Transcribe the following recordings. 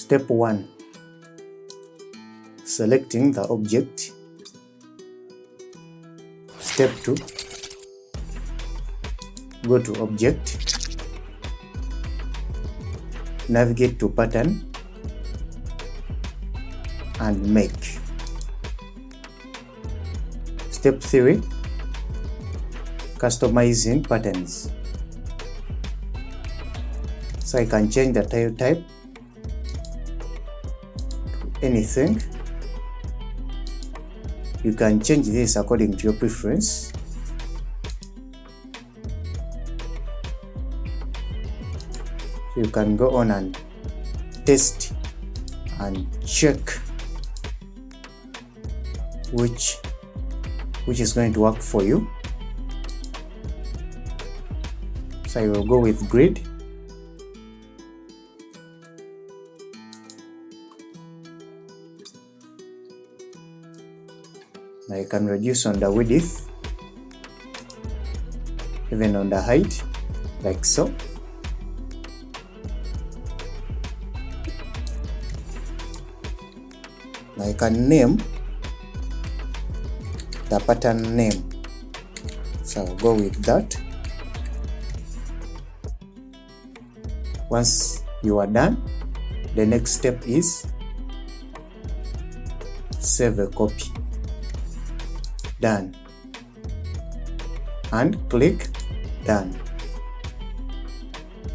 Step 1. Selecting the object. Step 2. Go to Object, navigate to Pattern, and Make. Step 3. Customizing patterns. So I can change the tile type to anything. You can change this according to your preference. You can go on and test and check which is going to work for you. So I will go with grid. Now I can reduce on the width, even on the height, like so. Now I can name the pattern name. So I'll go with that. Once you are done, the next step is save a copy. Done. And click Done.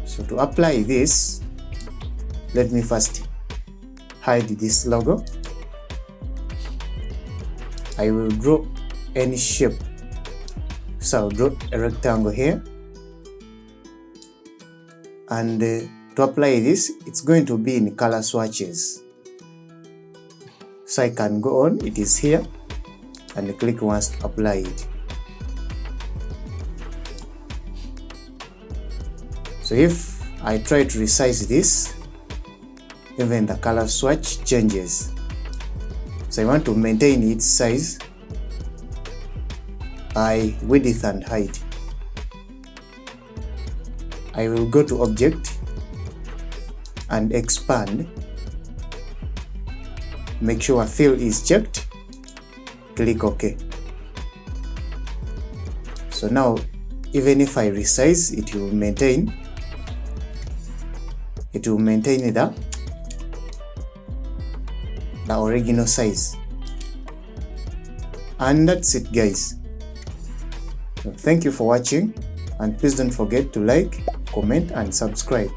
So to apply this, let me first hide this logo. I will draw any shape. So I'll draw a rectangle here. And to apply this, it's going to be in color swatches. So I can go on, it is here, and click once to apply it. So if I try to resize this, even the color swatch changes. So I want to maintain its size by width and height. I will go to Object and Expand. Make sure Fill is checked. Click OK. So now, even if I resize, it will maintain the original size. And that's it, guys. So thank you for watching, and please don't forget to like, comment, and subscribe.